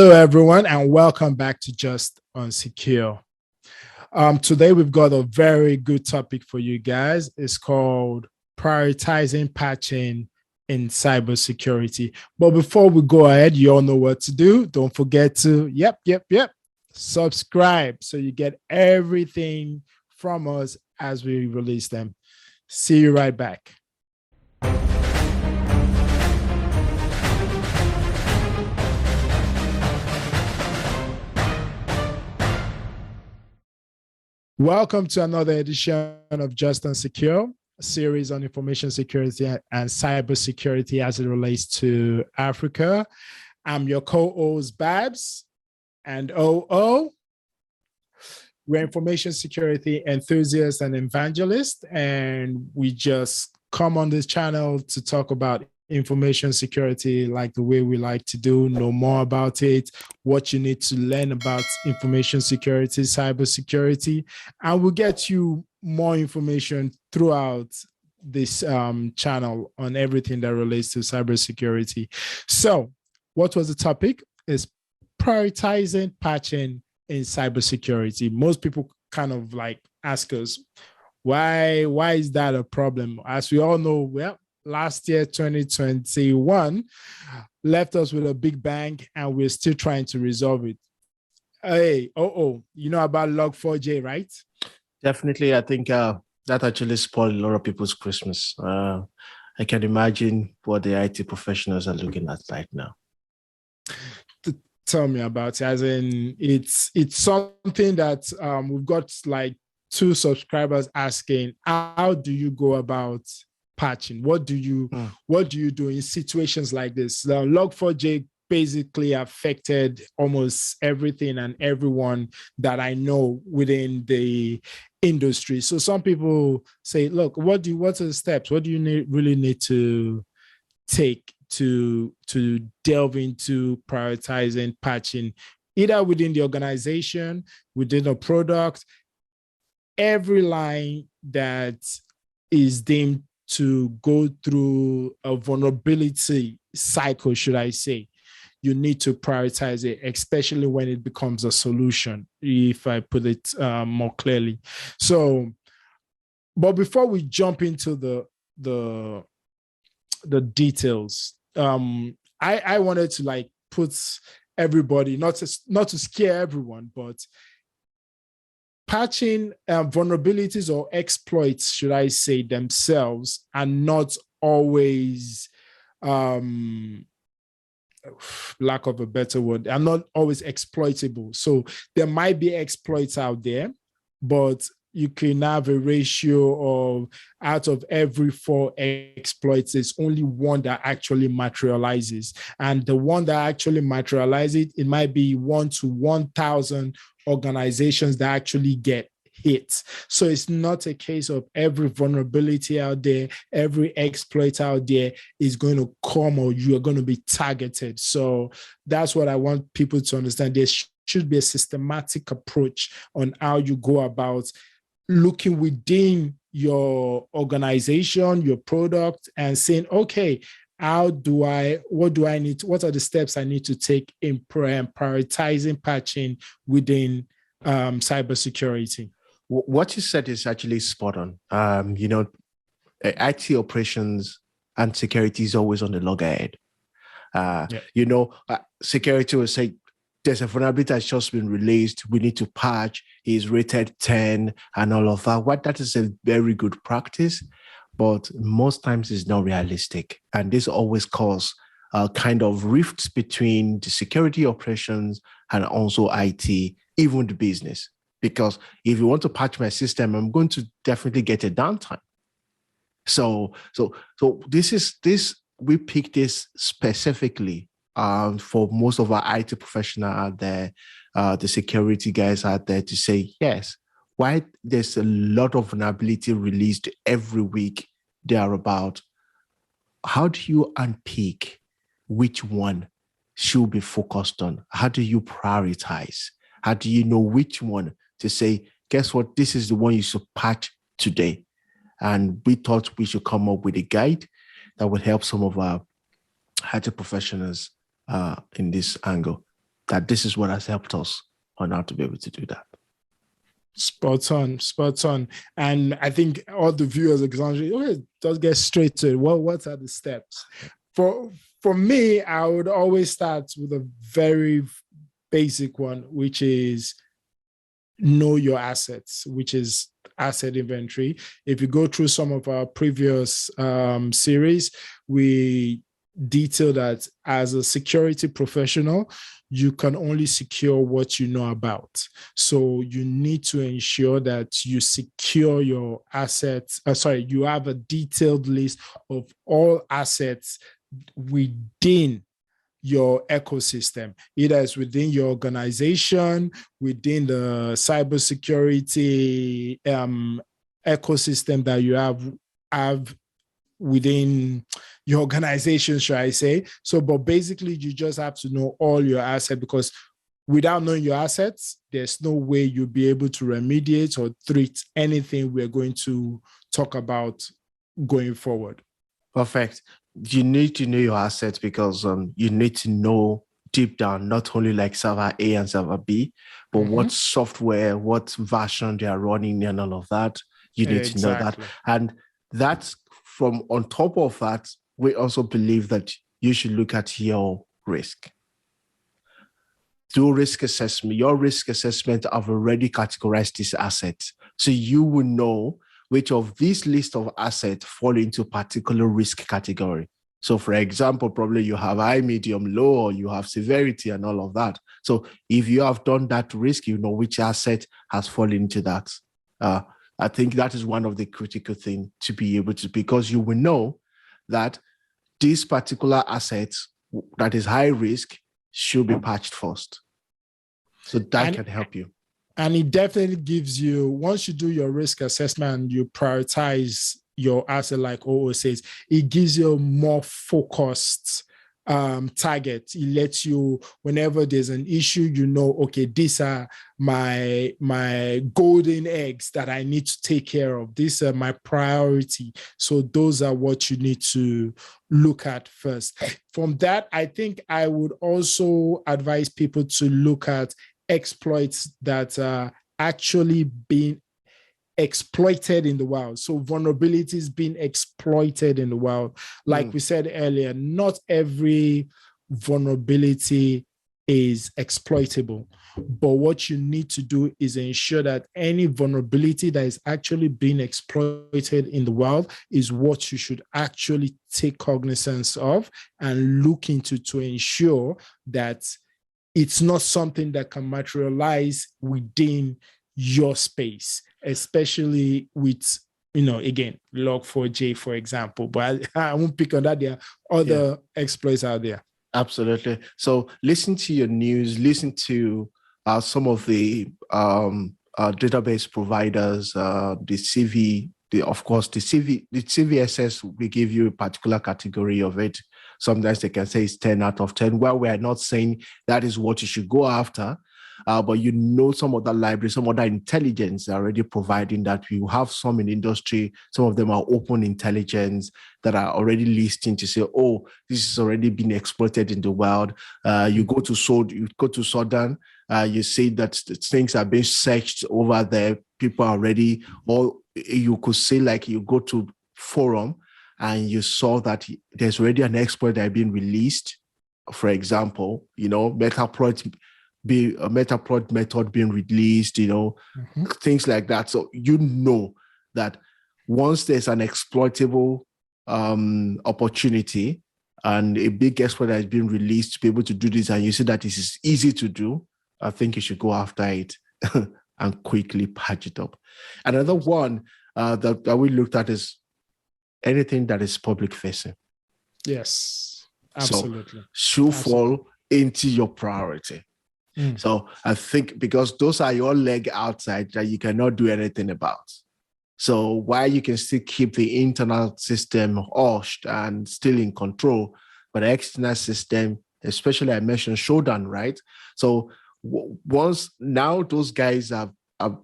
Hello, everyone, and welcome back to Just Unsecure. Today, we've got a very good topic for you guys. It's called prioritizing patching in cybersecurity. But before we go ahead, you all know what to do. Don't forget to, subscribe so you get everything from us as we release them. See you right back. Welcome to another edition of Just Unsecure, a series on information security and cybersecurity as it relates to Africa. I'm your co-host, Babs, and OO. We're information security enthusiasts and evangelists, and we just come on this channel to talk about information security like the way we like to do, know more about it, what you need to learn about information security, cybersecurity, and we'll get you more information throughout this channel on everything that relates to cybersecurity. So what was the topic? Is prioritizing patching in cybersecurity. Most people kind of like ask us, why is that a problem? As we all know, well, last year, 2021, left us with a big bang, and we're still trying to resolve it. Hey, you know about Log4j, right? Definitely. I think that actually spoiled a lot of people's Christmas. I can imagine what the IT professionals are looking at right now. Tell me about it. As in, it's something that we've got like 2 subscribers asking, how do you go about patching? What do you do in situations like this? The Log4j basically affected almost everything and everyone that I know within the industry. So some people say, look, what are the steps? What do you really need to take to delve into prioritizing patching, either within the organization, within a product, every line that is deemed to go through a vulnerability cycle, should I say, you need to prioritize it, especially when it becomes a solution, if I put it more clearly. So, but before we jump into the details, I wanted to like put everybody, not to scare everyone, but patching vulnerabilities or exploits, should I say, themselves are not always, lack of a better word, are not always exploitable. So there might be exploits out there, but you can have a ratio of out of every 4 exploits, there's only one that actually materializes. And the one that actually materializes, it might be 1 to 1,000 organizations that actually get hit. So it's not a case of every vulnerability out there, every exploit out there is going to come or you are going to be targeted. So that's what I want people to understand. There should be a systematic approach on how you go about looking within your organization, your product, and saying, okay, what do I need? What are the steps I need to take in prioritizing patching within cybersecurity? What you said is actually spot on. IT operations and security is always on the loggerhead. Security will say, there's a vulnerability that's just been released. We need to patch. He's rated 10 and all of that. That is a very good practice, but most times it's not realistic. And this always causes kind of rifts between the security operations and also IT, even the business. Because if you want to patch my system, I'm going to definitely get a downtime. So we picked this specifically for most of our IT professionals out there, the security guys out there, to say, yes, why there's a lot of vulnerability released every week thereabout. How do you unpick which one should be focused on? How do you prioritize? How do you know which one to say, guess what, this is the one you should patch today? And we thought we should come up with a guide that would help some of our IT professionals in this angle. that this is what has helped us on how to be able to do that. Spot on, spot on. And I think all the viewers are going, okay, just get straight to it. What are the steps? For me, I would always start with a very basic one, which is know your assets, which is asset inventory. If you go through some of our previous series, we detail that as a security professional, you can only secure what you know about. So you need to ensure that you secure your assets. You have a detailed list of all assets within your ecosystem, either it's within your organization, within the cybersecurity ecosystem that you have within your organization, should I say. So, but basically you just have to know all your assets, because without knowing your assets, there's no way you'll be able to remediate or treat anything we're going to talk about going forward. Perfect. You need to know your assets because you need to know deep down, not only like server A and server B, but what software, what version they are running and all of that. You need to know that. And that's from on top of that, we also believe that you should look at your risk. Do risk assessment. Your risk assessment have already categorized these assets. So you will know which of these list of assets fall into a particular risk category. So for example, probably you have high, medium, low, or you have severity and all of that. So if you have done that risk, you know which asset has fallen into that. I think that is one of the critical things to be able to, because you will know that this particular asset that is high risk should be patched first. So that can help you. And it definitely gives you, once you do your risk assessment, you prioritize your asset, like OO says, it gives you a more focused target. It lets you, whenever there's an issue, you know, okay, these are my golden eggs that I need to take care of. These are my priority. So those are what you need to look at first. From that, I think I would also advise people to look at exploits that are actually being exploited in the wild. So vulnerabilities being exploited in the wild. Like we said earlier, not every vulnerability is exploitable. But what you need to do is ensure that any vulnerability that is actually being exploited in the wild is what you should actually take cognizance of and look into to ensure that it's not something that can materialize within your space, especially with, again, Log4j, for example. But I won't pick on that. There are other exploits out there. Absolutely. So listen to your news, listen to some of the database providers, the CV, the CVSS, we give you a particular category of it. Sometimes they can say it's 10 out of 10. Well, we're not saying that is what you should go after, but some of the library, some of the intelligence are already providing that. We have some in industry. Some of them are open intelligence that are already listing to say, oh, this has already been exploited in the wild. You go to Southern, you see that things are being searched over there. People are already, or you could say like you go to forum and you saw that there's already an exploit that has been released. For example, Metaplot method being released, things like that. So that once there's an exploitable opportunity and a big exploit that has been released to be able to do this, and you see that this is easy to do, I think you should go after it and quickly patch it up. Another one that we looked at is anything that is public facing. Yes, absolutely. So should fall into your priority. So I think because those are your leg outside that you cannot do anything about. So while you can still keep the internal system hushed and still in control, but the external system, especially I mentioned showdown, right? So once now those guys are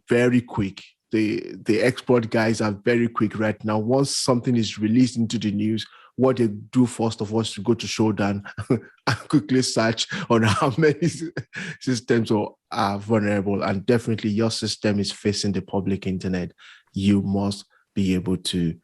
very quick. The export guys are very quick right now. Once something is released into the news, what they do first of all is to go to Shodan and quickly search on how many systems are vulnerable. And definitely your system is facing the public internet. You must be able to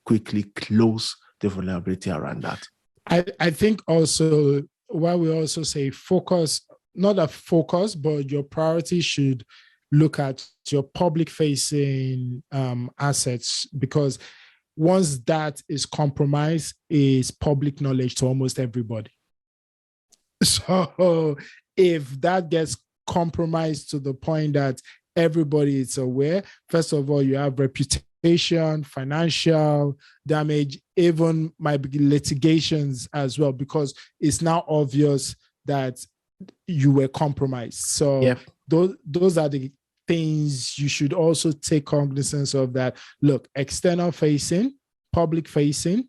quickly close the vulnerability around that. I think also why we also say focus, not a focus, but your priority should look at your public facing assets, because once that is compromised, is public knowledge to almost everybody. So if that gets compromised to the point that everybody is aware, first of all, you have reputation, financial damage, even might be litigations as well, because it's now obvious that you were compromised. So yep. those are the things you should also take cognizance of. That look, external facing, public facing,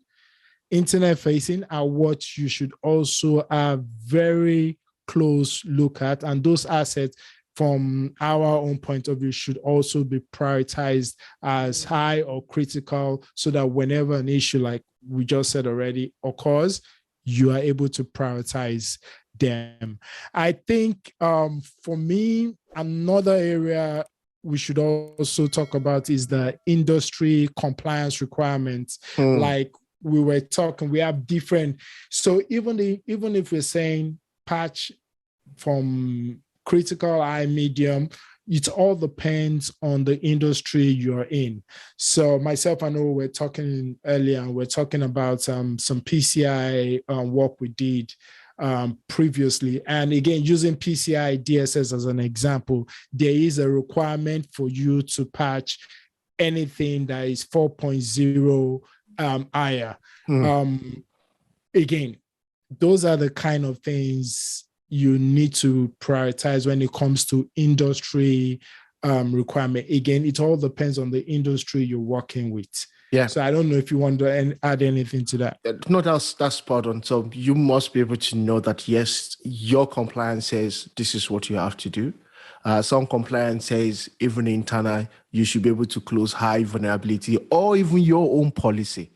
internet facing are what you should also have very close look at, and those assets from our own point of view should also be prioritized as high or critical, so that whenever an issue like we just said already occurs, you are able to prioritize them. I think for me, another area we should also talk about is the industry compliance requirements. Like we were talking, we have different. So even if we're saying patch from critical, high, medium, it all depends on the industry you're in. So myself, I know we're talking earlier, we're talking about some PCI work we did previously. And again, using PCI DSS as an example, there is a requirement for you to patch anything that is 4.0 higher. Again, those are the kind of things you need to prioritize when it comes to industry requirement. Again, it all depends on the industry you're working with. Yeah. So I don't know if you want to add anything to that. No, that's spot on. So you must be able to know that, yes, your compliance says this is what you have to do. Some compliance says even internal, you should be able to close high vulnerability, or even your own policy.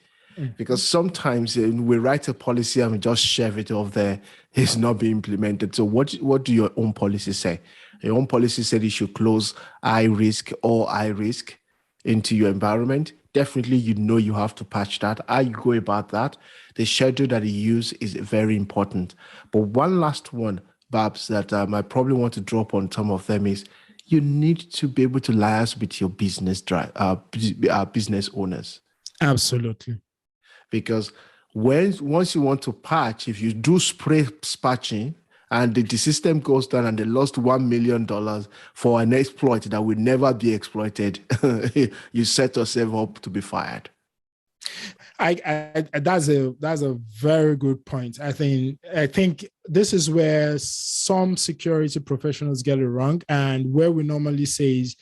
Because sometimes we write a policy and we just shove it off there. It's not being implemented. So what do your own policy say? Your own policy said you should close high risk or high risk into your environment. Definitely, you have to patch that. How you go about that, the schedule that you use is very important. But one last one, Babs, that I probably want to drop on some of them is you need to be able to liaise with your business owners. Absolutely. Because once you want to patch, if you do spray patching and the system goes down and they lost $1 million for an exploit that will never be exploited, you set yourself up to be fired. That's a very good point. I think this is where some security professionals get it wrong, and where we normally say is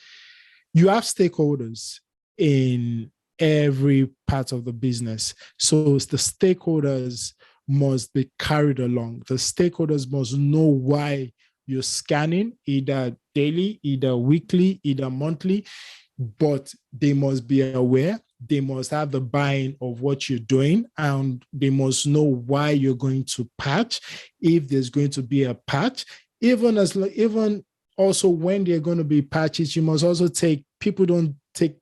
you have stakeholders in every part of the business. So the stakeholders must be carried along. The stakeholders must know why you're scanning, either daily, either weekly, either monthly, but they must be aware. They must have the buy-in of what you're doing, and they must know why you're going to patch, if there's going to be a patch. Even also when they're going to be patches, you must also people don't take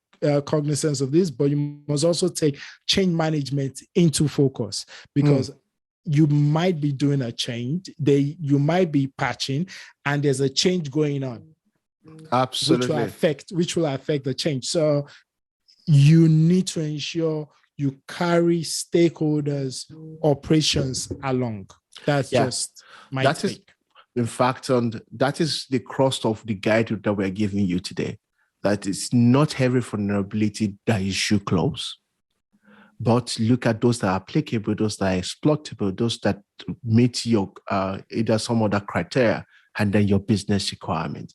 cognizance of this, but you must also take change management into focus, because you might be doing a change, you might be patching, and there's a change going on. Absolutely. Which will affect the change. So you need to ensure you carry stakeholders' operations along. That's just my take. In fact, that is the crust of the guide that we're giving you today. That it's not every vulnerability that you should close, but look at those that are applicable, those that are exploitable, those that meet your either some other criteria, and then your business requirements.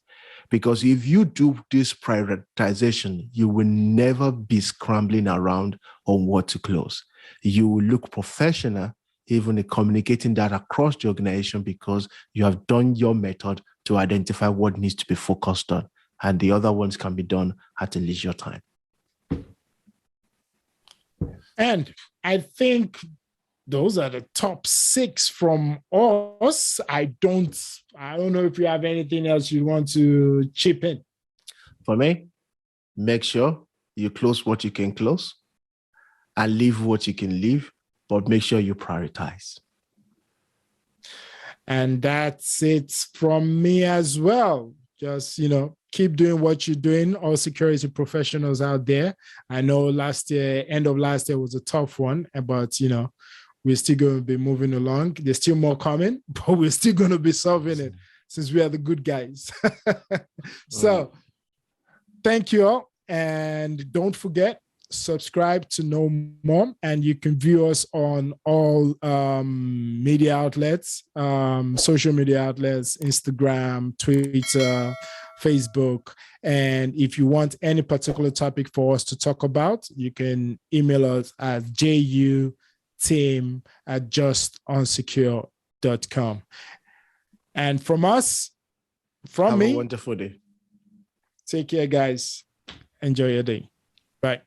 Because if you do this prioritization, you will never be scrambling around on what to close. You will look professional, even in communicating that across the organization, because you have done your method to identify what needs to be focused on, and the other ones can be done at a leisure time. And I think those are the top 6 from us. I don't know if you have anything else you want to chip in. For me, make sure you close what you can close and leave what you can leave, but make sure you prioritize. And that's it from me as well. Just, keep doing what you're doing, all security professionals out there. I know end of last year was a tough one, but, we're still going to be moving along. There's still more coming, but we're still going to be solving it since we are the good guys. So thank you all. And don't forget, subscribe to know more, and you can view us on all media outlets, social media outlets, Instagram, Twitter, Facebook. And if you want any particular topic for us to talk about, you can email us at juteam@justunsecure.com. And from us, Have me, a wonderful day. take care, guys. Enjoy your day. Bye.